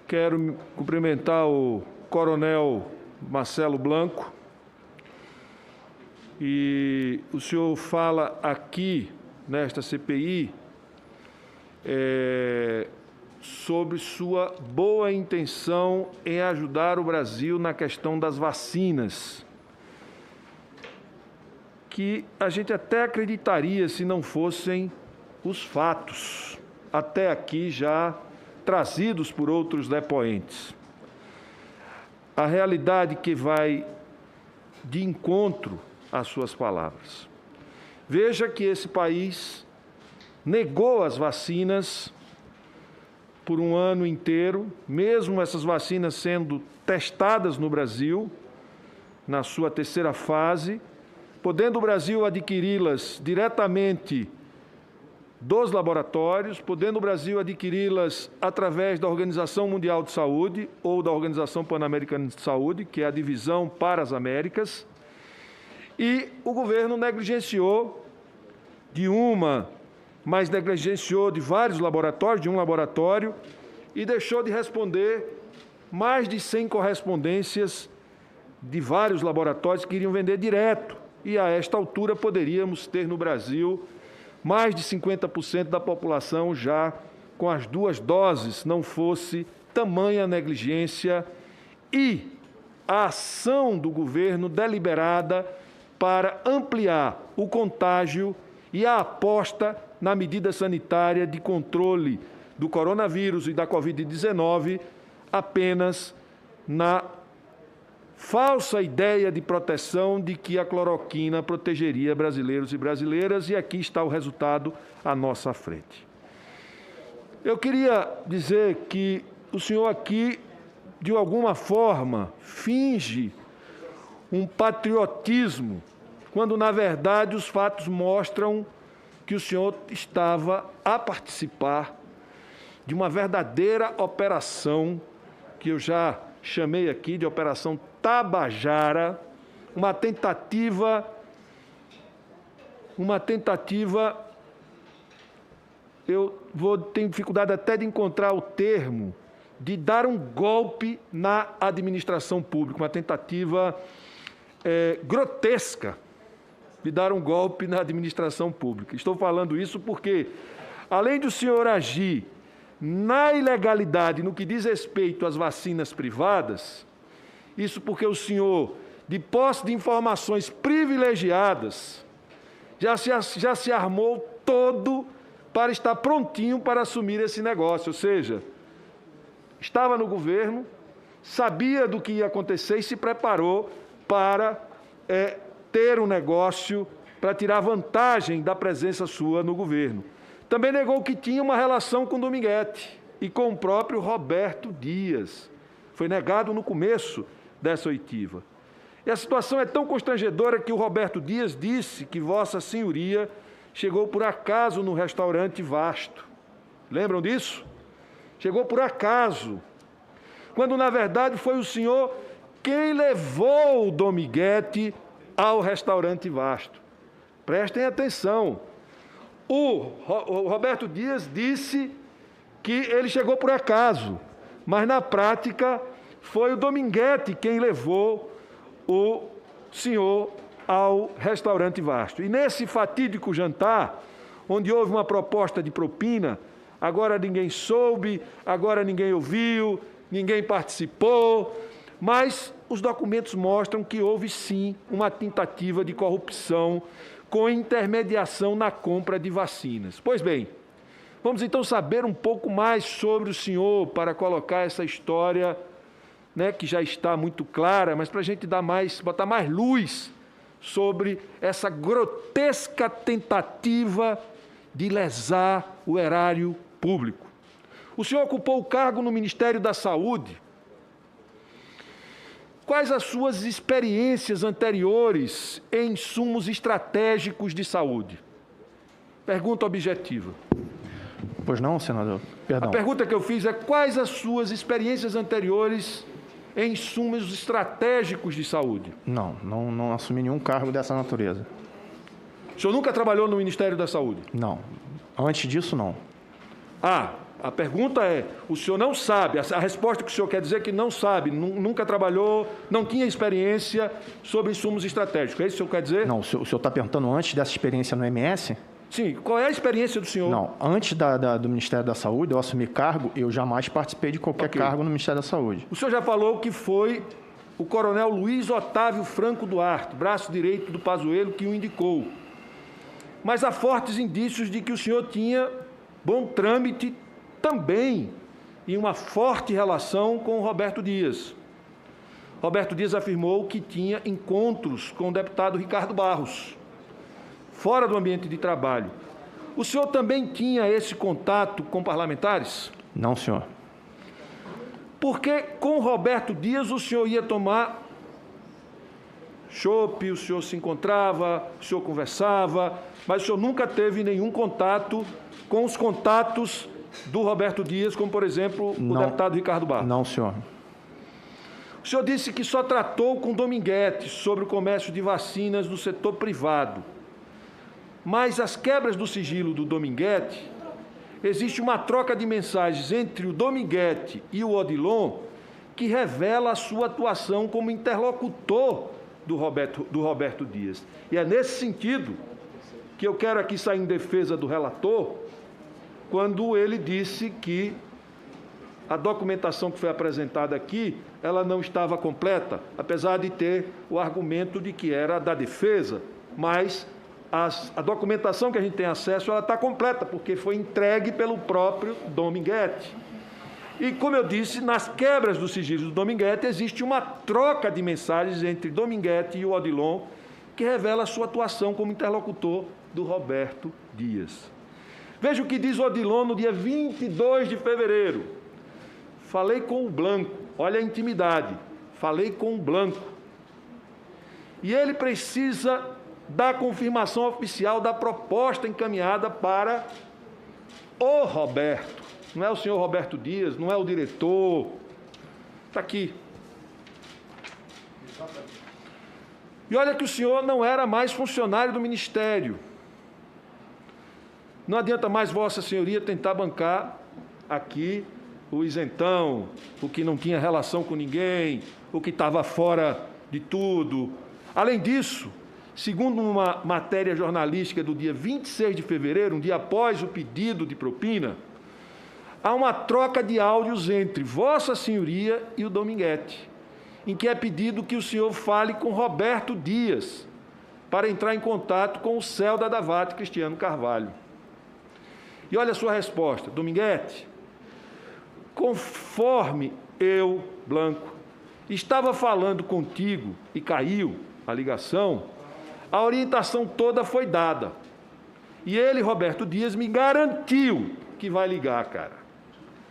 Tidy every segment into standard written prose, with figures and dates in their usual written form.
Quero cumprimentar o Coronel Marcelo Blanco. E o senhor fala aqui, nesta CPI, sobre sua boa intenção em ajudar o Brasil na questão das vacinas, que a gente até acreditaria se não fossem os fatos, até aqui já trazidos por outros depoentes. A realidade que vai de encontro às suas palavras. Veja que esse país negou as vacinas por um ano inteiro, mesmo essas vacinas sendo testadas no Brasil, na sua terceira fase, podendo o Brasil adquiri-las diretamente dos laboratórios, podendo o Brasil adquiri-las através da Organização Mundial de Saúde ou da Organização Pan-Americana de Saúde, que é a divisão para as Américas, e o governo negligenciou mas negligenciou de vários laboratórios, de um laboratório, e deixou de responder mais de 100 correspondências de vários laboratórios que iriam vender direto. E, a esta altura, poderíamos ter no Brasil mais de 50% da população já com as 2 doses, não fosse tamanha negligência e a ação do governo deliberada para ampliar o contágio e a aposta na medida sanitária de controle do coronavírus e da Covid-19 apenas na falsa ideia de proteção de que a cloroquina protegeria brasileiros e brasileiras, e aqui está o resultado à nossa frente. Eu queria dizer que o senhor aqui, de alguma forma, finge um patriotismo, quando, na verdade, os fatos mostram que o senhor estava a participar de uma verdadeira operação, que eu já chamei aqui de Operação Tabajara, uma tentativa, tenho dificuldade até de encontrar o termo, de dar um golpe na administração pública, uma tentativa grotesca de dar um golpe na administração pública. Estou falando isso porque, além do senhor agir na ilegalidade no que diz respeito às vacinas privadas, isso porque o senhor, de posse de informações privilegiadas, já se armou todo para estar prontinho para assumir esse negócio, ou seja, estava no governo, sabia do que ia acontecer e se preparou para ter um negócio, para tirar vantagem da presença sua no governo. Também negou que tinha uma relação com Dominguete e com o próprio Roberto Dias. Foi negado no começo dessa oitiva. E a situação é tão constrangedora que o Roberto Dias disse que Vossa Senhoria chegou por acaso no restaurante Vasto. Lembram disso? Chegou por acaso, quando na verdade foi o senhor quem levou o Dominguete ao restaurante Vasto. Prestem atenção. O Roberto Dias disse que ele chegou por acaso, mas na prática foi o Dominguete quem levou o senhor ao restaurante Vasto. E nesse fatídico jantar, onde houve uma proposta de propina, agora ninguém soube, agora ninguém ouviu, ninguém participou, mas os documentos mostram que houve sim uma tentativa de corrupção com intermediação na compra de vacinas. Pois bem, vamos então saber um pouco mais sobre o senhor para colocar essa história, que já está muito clara, mas para a gente botar mais luz sobre essa grotesca tentativa de lesar o erário público. O senhor ocupou o cargo no Ministério da Saúde. Quais as suas experiências anteriores em insumos estratégicos de saúde? Pergunta objetiva. Pois não, senador? Perdão. A pergunta que eu fiz é quais as suas experiências anteriores em insumos estratégicos de saúde? Não assumi nenhum cargo dessa natureza. O senhor nunca trabalhou no Ministério da Saúde? Não. Antes disso, não. A pergunta é, o senhor não sabe, a resposta que o senhor quer dizer é que não sabe, nunca trabalhou, não tinha experiência sobre insumos estratégicos, é isso que o senhor quer dizer? Não, o senhor está perguntando antes dessa experiência no MS? Sim, qual é a experiência do senhor? Não, antes do Ministério da Saúde, eu assumi cargo, eu jamais participei de qualquer cargo no Ministério da Saúde. O senhor já falou que foi o coronel Luiz Otávio Franco Duarte, braço direito do Pazuello, que o indicou. Mas há fortes indícios de que o senhor tinha bom trâmite também e uma forte relação com o Roberto Dias. Roberto Dias afirmou que tinha encontros com o deputado Ricardo Barros, fora do ambiente de trabalho. O senhor também tinha esse contato com parlamentares? Não, senhor. Porque com Roberto Dias o senhor ia tomar chopp, o senhor se encontrava, o senhor conversava, mas o senhor nunca teve nenhum contato com os contatos do Roberto Dias, como, por exemplo, o deputado Ricardo Barros? Não, senhor. O senhor disse que só tratou com Dominguete sobre o comércio de vacinas no setor privado. Mas as quebras do sigilo do Dominguete, existe uma troca de mensagens entre o Dominguete e o Odilon que revela a sua atuação como interlocutor do Roberto Dias. E é nesse sentido que eu quero aqui sair em defesa do relator, quando ele disse que a documentação que foi apresentada aqui, ela não estava completa, apesar de ter o argumento de que era da defesa, mas a documentação que a gente tem acesso, ela está completa, porque foi entregue pelo próprio Dominguete. E, como eu disse, nas quebras do sigilo do Dominguete, existe uma troca de mensagens entre Dominguete e o Odilon, que revela a sua atuação como interlocutor do Roberto Dias. Veja o que diz o Odilon no dia 22 de fevereiro. Falei com o Blanco, olha a intimidade, falei com o Blanco. E ele precisa da confirmação oficial da proposta encaminhada para o Roberto. Não é o senhor Roberto Dias, não é o diretor. Está aqui. E olha que o senhor não era mais funcionário do Ministério. Não adianta mais Vossa Senhoria tentar bancar aqui o isentão, o que não tinha relação com ninguém, o que estava fora de tudo. Além disso, segundo uma matéria jornalística do dia 26 de fevereiro, um dia após o pedido de propina, há uma troca de áudios entre Vossa Senhoria e o Dominguete, em que é pedido que o senhor fale com Roberto Dias para entrar em contato com o Celda da VAT, Cristiano Carvalho. E olha a sua resposta, Dominguete, conforme eu, Blanco, estava falando contigo e caiu a ligação, a orientação toda foi dada. E ele, Roberto Dias, me garantiu que vai ligar, cara.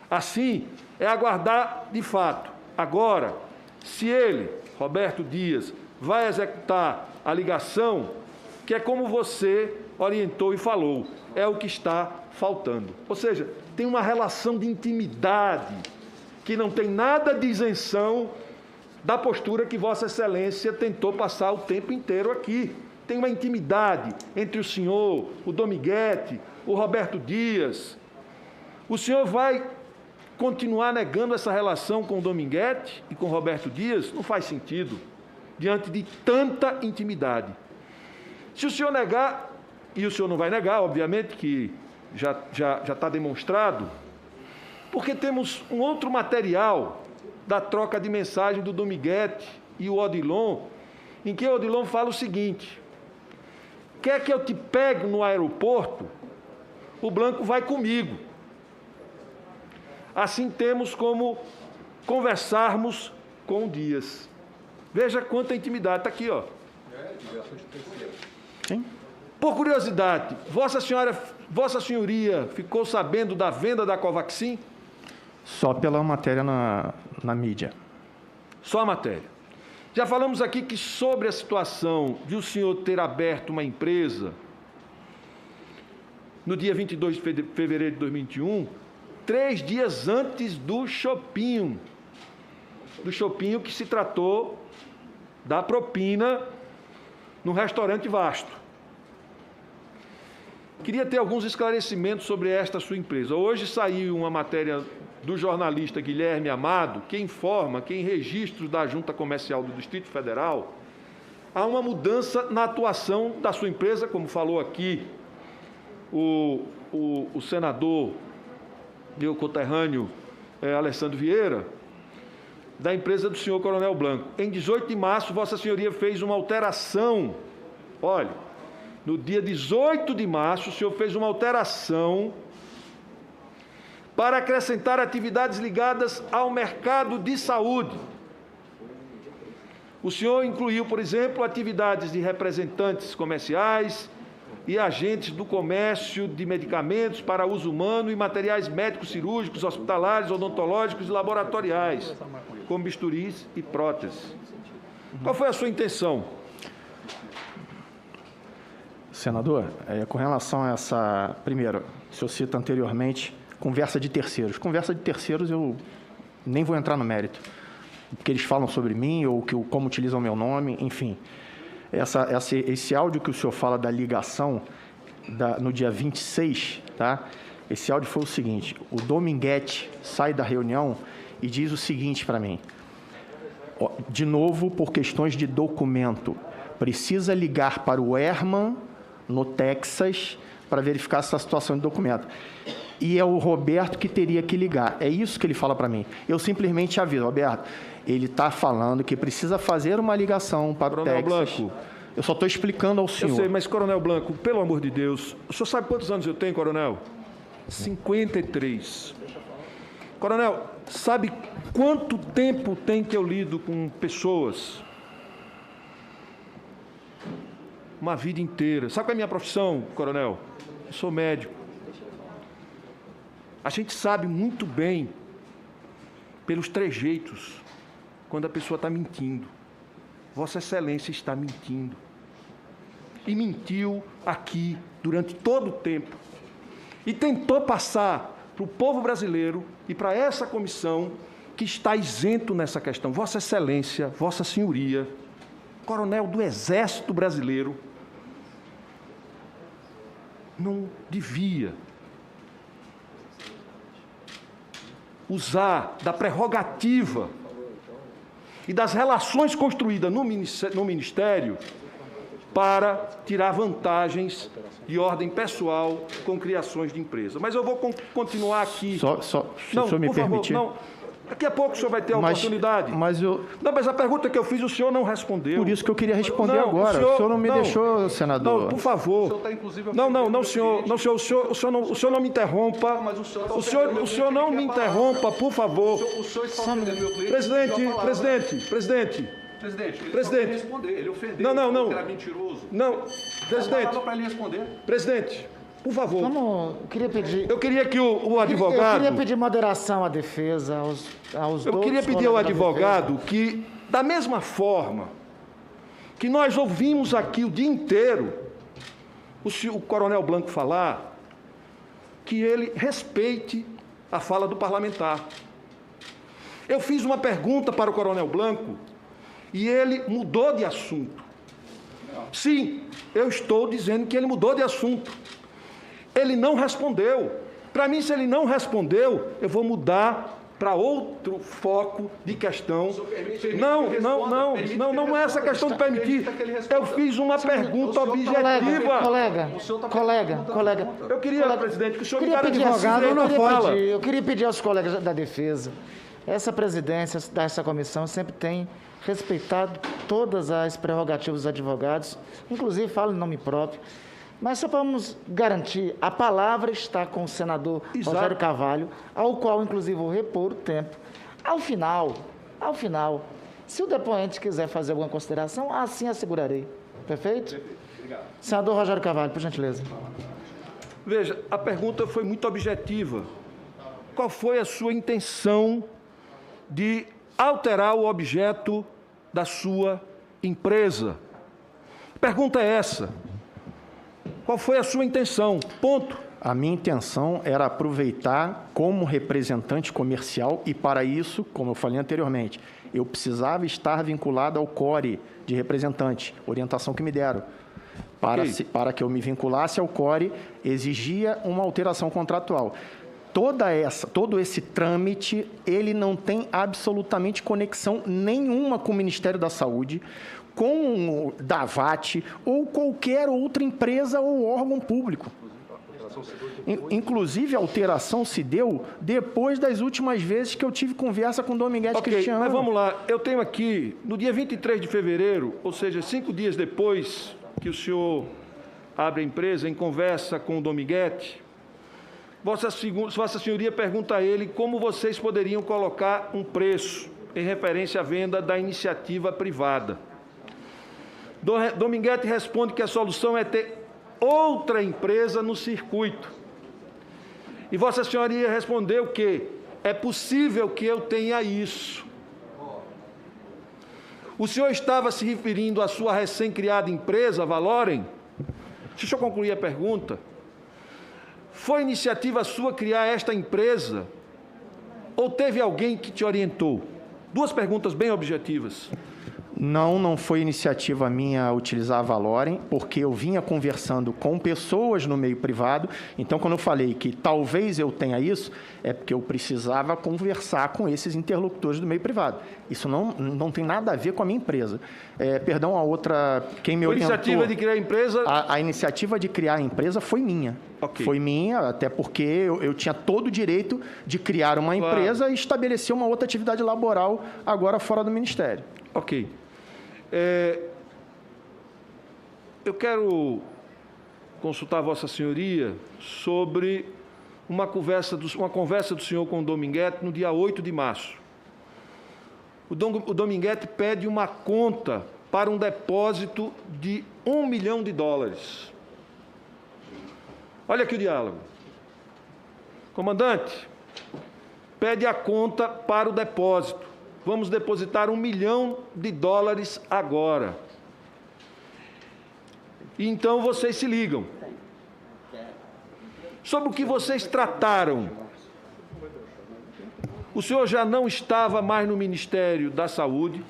Assim, é aguardar de fato. Agora, se ele, Roberto Dias, vai executar a ligação, que é como você orientou e falou, é o que está faltando. Ou seja, tem uma relação de intimidade que não tem nada de isenção da postura que Vossa Excelência tentou passar o tempo inteiro aqui. Tem uma intimidade entre o senhor, o Dominguete, o Roberto Dias. O senhor vai continuar negando essa relação com o Dominguete e com o Roberto Dias? Não faz sentido, diante de tanta intimidade. Se o senhor negar, e o senhor não vai negar, obviamente, que já está demonstrado, porque temos um outro material da troca de mensagem do Dominguete e o Odilon, em que o Odilon fala o seguinte: quer que eu te pegue no aeroporto? O Blanco vai comigo. Assim temos como conversarmos com o Dias. Veja quanta intimidade, está aqui, ó. Sim. Por curiosidade, Vossa Senhoria ficou sabendo da venda da Covaxin? Só pela matéria na mídia. Só a matéria. Já falamos aqui que sobre a situação de o senhor ter aberto uma empresa no dia 22 de fevereiro de 2021, 3 dias antes do Chopinho que se tratou da propina no restaurante Vasto. Queria ter alguns esclarecimentos sobre esta sua empresa. Hoje saiu uma matéria do jornalista Guilherme Amado, que informa que em registros da Junta Comercial do Distrito Federal há uma mudança na atuação da sua empresa, como falou aqui o senador meu conterrâneo Alessandro Vieira, da empresa do senhor Coronel Blanco. Em 18 de março, Vossa Senhoria fez uma alteração. Olha, no dia 18 de março, o senhor fez uma alteração para acrescentar atividades ligadas ao mercado de saúde. O senhor incluiu, por exemplo, atividades de representantes comerciais e agentes do comércio de medicamentos para uso humano e materiais médicos, cirúrgicos, hospitalares, odontológicos e laboratoriais, como bisturis e próteses. Qual foi a sua intenção? Senador, com relação a essa... Primeiro, o senhor cita anteriormente, conversa de terceiros. Conversa de terceiros eu nem vou entrar no mérito, porque eles falam sobre mim ou como utilizam o meu nome, enfim. Esse áudio que o senhor fala da ligação no dia 26, tá? Esse áudio foi o seguinte: o Dominguete sai da reunião e diz o seguinte para mim: de novo, por questões de documento, precisa ligar para o Herman, no Texas, para verificar essa situação de documento. E é o Roberto que teria que ligar. É isso que ele fala para mim. Eu simplesmente aviso: Roberto, ele está falando que precisa fazer uma ligação para o Texas. Blanco, eu só estou explicando ao senhor. Eu sei, mas, Coronel Blanco, pelo amor de Deus, o senhor sabe quantos anos eu tenho, Coronel? 53. Coronel, sabe quanto tempo tem que eu lido com pessoas? Uma vida inteira. Sabe qual é a minha profissão, Coronel? Eu sou médico. A gente sabe muito bem, pelos trejeitos, quando a pessoa está mentindo. Vossa Excelência está mentindo. E mentiu aqui durante todo o tempo. E tentou passar para o povo brasileiro e para essa comissão que está isento nessa questão. Vossa Excelência, Vossa Senhoria, coronel do Exército Brasileiro, não devia usar da prerrogativa e das relações construídas no Ministério para tirar vantagens de ordem pessoal com criações de empresa. Mas eu vou continuar aqui. Se o senhor me permitir. Não. Daqui a pouco o senhor vai ter a oportunidade. Mas a pergunta que eu fiz, o senhor não respondeu. Por isso que eu queria responder agora. O senhor não me deixou, senador. Não, por favor. O senhor está, inclusive, o senhor não me interrompa. Mas o senhor não me interrompa, por favor. O senhor está ofendendo meu cliente. Presidente. Ele responder. Ele ofendeu. Não. Que era mentiroso. Não, presidente. Para ele responder. Presidente, por favor. Eu queria que o advogado... Eu queria pedir moderação à defesa, aos Eu queria pedir ao advogado que, da mesma forma que nós ouvimos aqui o dia inteiro o coronel Blanco falar, que ele respeite a fala do parlamentar. Eu fiz uma pergunta para o coronel Blanco e ele mudou de assunto. Sim, eu estou dizendo que ele mudou de assunto. Ele não respondeu. Para mim, se ele não respondeu, eu vou mudar para outro foco de questão. Não é essa questão de permitir. Eu fiz uma pergunta objetiva. Colega. Eu queria, presidente, que o senhor me garantisse na fala. Eu queria pedir aos colegas da defesa. Essa presidência dessa comissão sempre tem respeitado todas as prerrogativas dos advogados, inclusive falo em nome próprio. Mas só para vamos garantir, a palavra está com o senador Rogério Carvalho, ao qual, inclusive, vou repor o tempo. Ao final, se o depoente quiser fazer alguma consideração, assim assegurarei. Perfeito? Obrigado. Senador Rogério Carvalho, por gentileza. Veja, a pergunta foi muito objetiva. Qual foi a sua intenção de alterar o objeto da sua empresa? A pergunta é essa. Qual foi a sua intenção? Ponto. A minha intenção era aproveitar como representante comercial e, para isso, como eu falei anteriormente, eu precisava estar vinculado ao CORE de representante, orientação que me deram. para que eu me vinculasse ao CORE, exigia uma alteração contratual. Todo esse trâmite, ele não tem absolutamente conexão nenhuma com o Ministério da Saúde, com o DAVAT ou qualquer outra empresa ou órgão público. Inclusive, a alteração se deu depois das últimas vezes que eu tive conversa com o Dominguete Cristiano. Mas vamos lá, eu tenho aqui, no dia 23 de fevereiro, ou seja, 5 dias depois que o senhor abre a empresa, em conversa com o Dominguete, Vossa Senhoria pergunta a ele como vocês poderiam colocar um preço em referência à venda da iniciativa privada. Dominguete responde que a solução é ter outra empresa no circuito. E Vossa Senhoria respondeu que é possível que eu tenha isso. O senhor estava se referindo à sua recém-criada empresa, Valorem? Deixa eu concluir a pergunta. Foi iniciativa sua criar esta empresa? Ou teve alguém que te orientou? 2 perguntas bem objetivas. Não foi iniciativa minha utilizar a Valorem, porque eu vinha conversando com pessoas no meio privado. Então, quando eu falei que talvez eu tenha isso, é porque eu precisava conversar com esses interlocutores do meio privado. Isso não tem nada a ver com a minha empresa. Perdão, a outra, quem me orientou... A iniciativa de criar a empresa... A iniciativa de criar a empresa foi minha. Okay. Foi minha, até porque eu tinha todo o direito de criar uma empresa e estabelecer uma outra atividade laboral agora fora do Ministério. Ok. Eu quero consultar Vossa Senhoria sobre uma conversa do senhor com o Dominguete no dia 8 de março. O Dominguete pede uma conta para um depósito de $1 milhão. Olha aqui o diálogo. Comandante, pede a conta para o depósito. Vamos depositar $1 milhão agora. E então vocês se ligam. Sobre o que vocês trataram. O senhor já não estava mais no Ministério da Saúde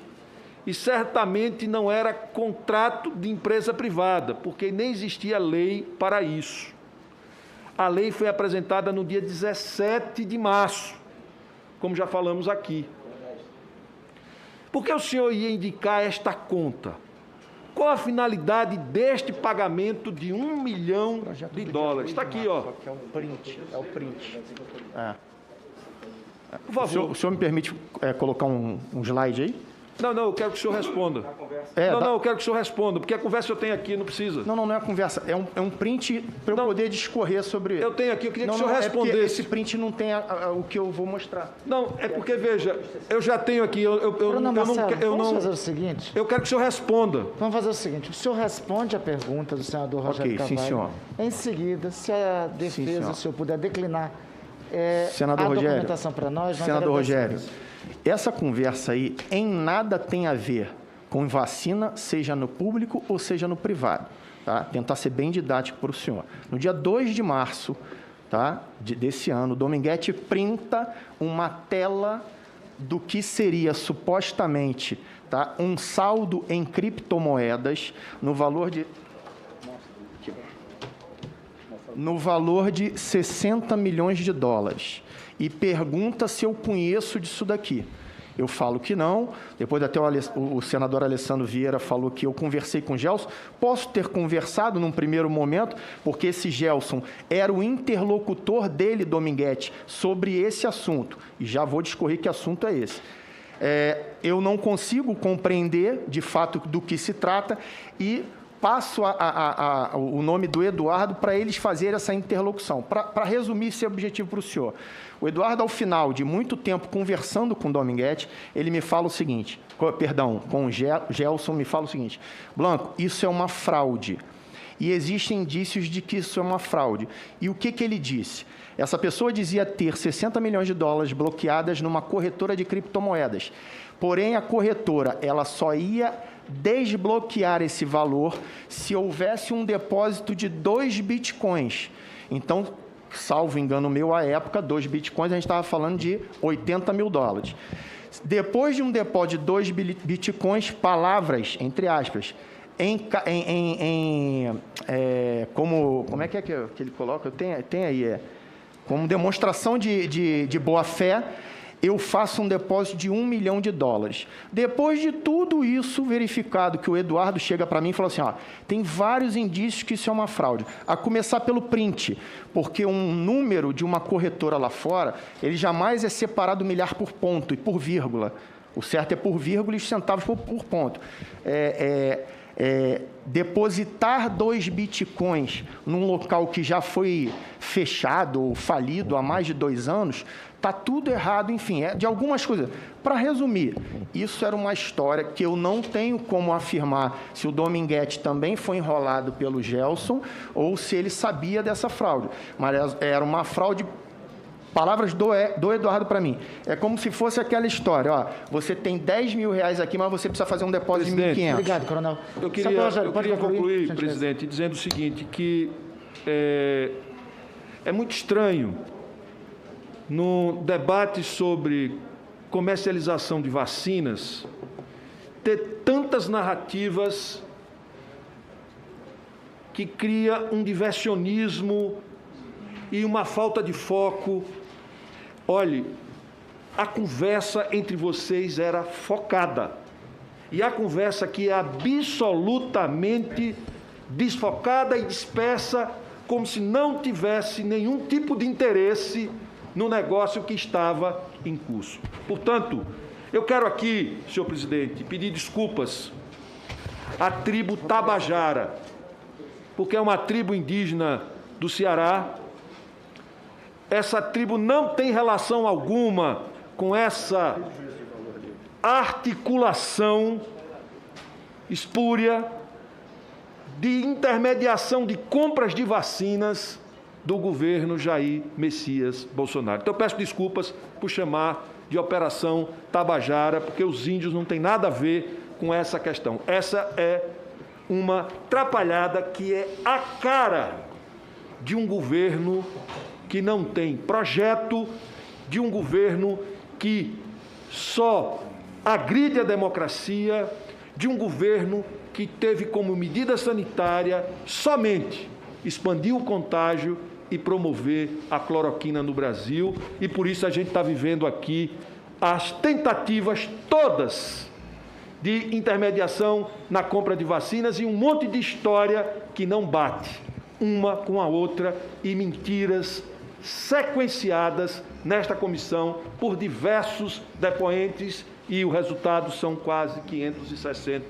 e certamente não era contrato de empresa privada, porque nem existia lei para isso. A lei foi apresentada no dia 17 de março, como já falamos aqui. Por que o senhor ia indicar esta conta? Qual a finalidade deste pagamento de $1 milhão? Está aqui, ó. É o print. Por favor. O senhor me permite colocar um slide aí? Não, eu quero que o senhor responda. Eu quero que o senhor responda, porque a conversa eu tenho aqui, não precisa. Não é a conversa, é um print para eu poder discorrer sobre... Eu tenho aqui, eu queria que o senhor respondesse. Esse print não tem o que eu vou mostrar. Não, é porque, veja, eu já tenho aqui, vamos fazer o seguinte... Eu quero que o senhor responda. Vamos fazer o seguinte, o senhor responde a pergunta do senador Rogério Carvalho. Sim, senhor. Em seguida, se a defesa, o senhor puder declinar Senador Rogério, documentação para nós Senador Rogério, essa conversa aí em nada tem a ver com vacina, seja no público ou seja no privado. Tá? Tentar ser bem didático para o senhor. No dia 2 de março desse ano, o Dominguete printa uma tela do que seria supostamente um saldo em criptomoedas no valor de $60 milhões e pergunta se eu conheço disso daqui. Eu falo que não. Depois até o senador Alessandro Vieira falou que eu conversei com o Gelson. Posso ter conversado num primeiro momento, porque esse Gelson era o interlocutor dele, Dominguete, sobre esse assunto. E já vou discorrer que assunto é esse. Eu não consigo compreender, de fato, do que se trata e passo o nome do Eduardo para eles fazerem essa interlocução. Para resumir esse objetivo para o senhor. O Eduardo, ao final de muito tempo conversando com o Dominguete, ele me fala o seguinte, com o Gelson, me fala o seguinte: Blanco, isso é uma fraude. E existem indícios de que isso é uma fraude. E o que ele disse? Essa pessoa dizia ter $60 milhões bloqueadas numa corretora de criptomoedas. Porém, a corretora ela só ia desbloquear esse valor se houvesse um depósito de 2 bitcoins. Então, salvo engano meu, à época, 2 bitcoins, a gente estava falando de $80 mil. Depois de um depósito de 2 bitcoins, palavras, entre aspas, como é que ele coloca? Tem aí, como demonstração de boa-fé, eu faço um depósito de $1 milhão. Depois de tudo isso verificado, que o Eduardo chega para mim e fala assim, ó, tem vários indícios que isso é uma fraude. A começar pelo print, porque um número de uma corretora lá fora, ele jamais é separado milhar por ponto e por vírgula. O certo é por vírgula e os centavos por ponto. Depositar 2 bitcoins num local que já foi fechado ou falido há mais de 2 anos, está tudo errado, enfim, de algumas coisas. Para resumir, isso era uma história que eu não tenho como afirmar se o Dominguete também foi enrolado pelo Gelson ou se ele sabia dessa fraude. Mas era uma fraude. Palavras do Eduardo para mim. É como se fosse aquela história, ó, você tem R$10 mil aqui, mas você precisa fazer um depósito de 1.500. Obrigado, coronel. Eu queria concluir, presidente, dizendo o seguinte, que é muito estranho, no debate sobre comercialização de vacinas, ter tantas narrativas que cria um diversionismo e uma falta de foco. Olhe, a conversa entre vocês era focada. E a conversa aqui é absolutamente desfocada e dispersa, como se não tivesse nenhum tipo de interesse no negócio que estava em curso. Portanto, eu quero aqui, senhor presidente, pedir desculpas à tribo Tabajara, porque é uma tribo indígena do Ceará. Essa tribo não tem relação alguma com essa articulação espúria de intermediação de compras de vacinas do governo Jair Messias Bolsonaro. Então, eu peço desculpas por chamar de Operação Tabajara, porque os índios não têm nada a ver com essa questão. Essa é uma trapalhada que é a cara de um governo que não tem projeto, de um governo que só agride a democracia, de um governo que teve como medida sanitária somente expandir o contágio e promover a cloroquina no Brasil. E por isso a gente está vivendo aqui as tentativas todas de intermediação na compra de vacinas e um monte de história que não bate uma com a outra e mentiras sequenciadas nesta comissão por diversos depoentes, e o resultado são quase 560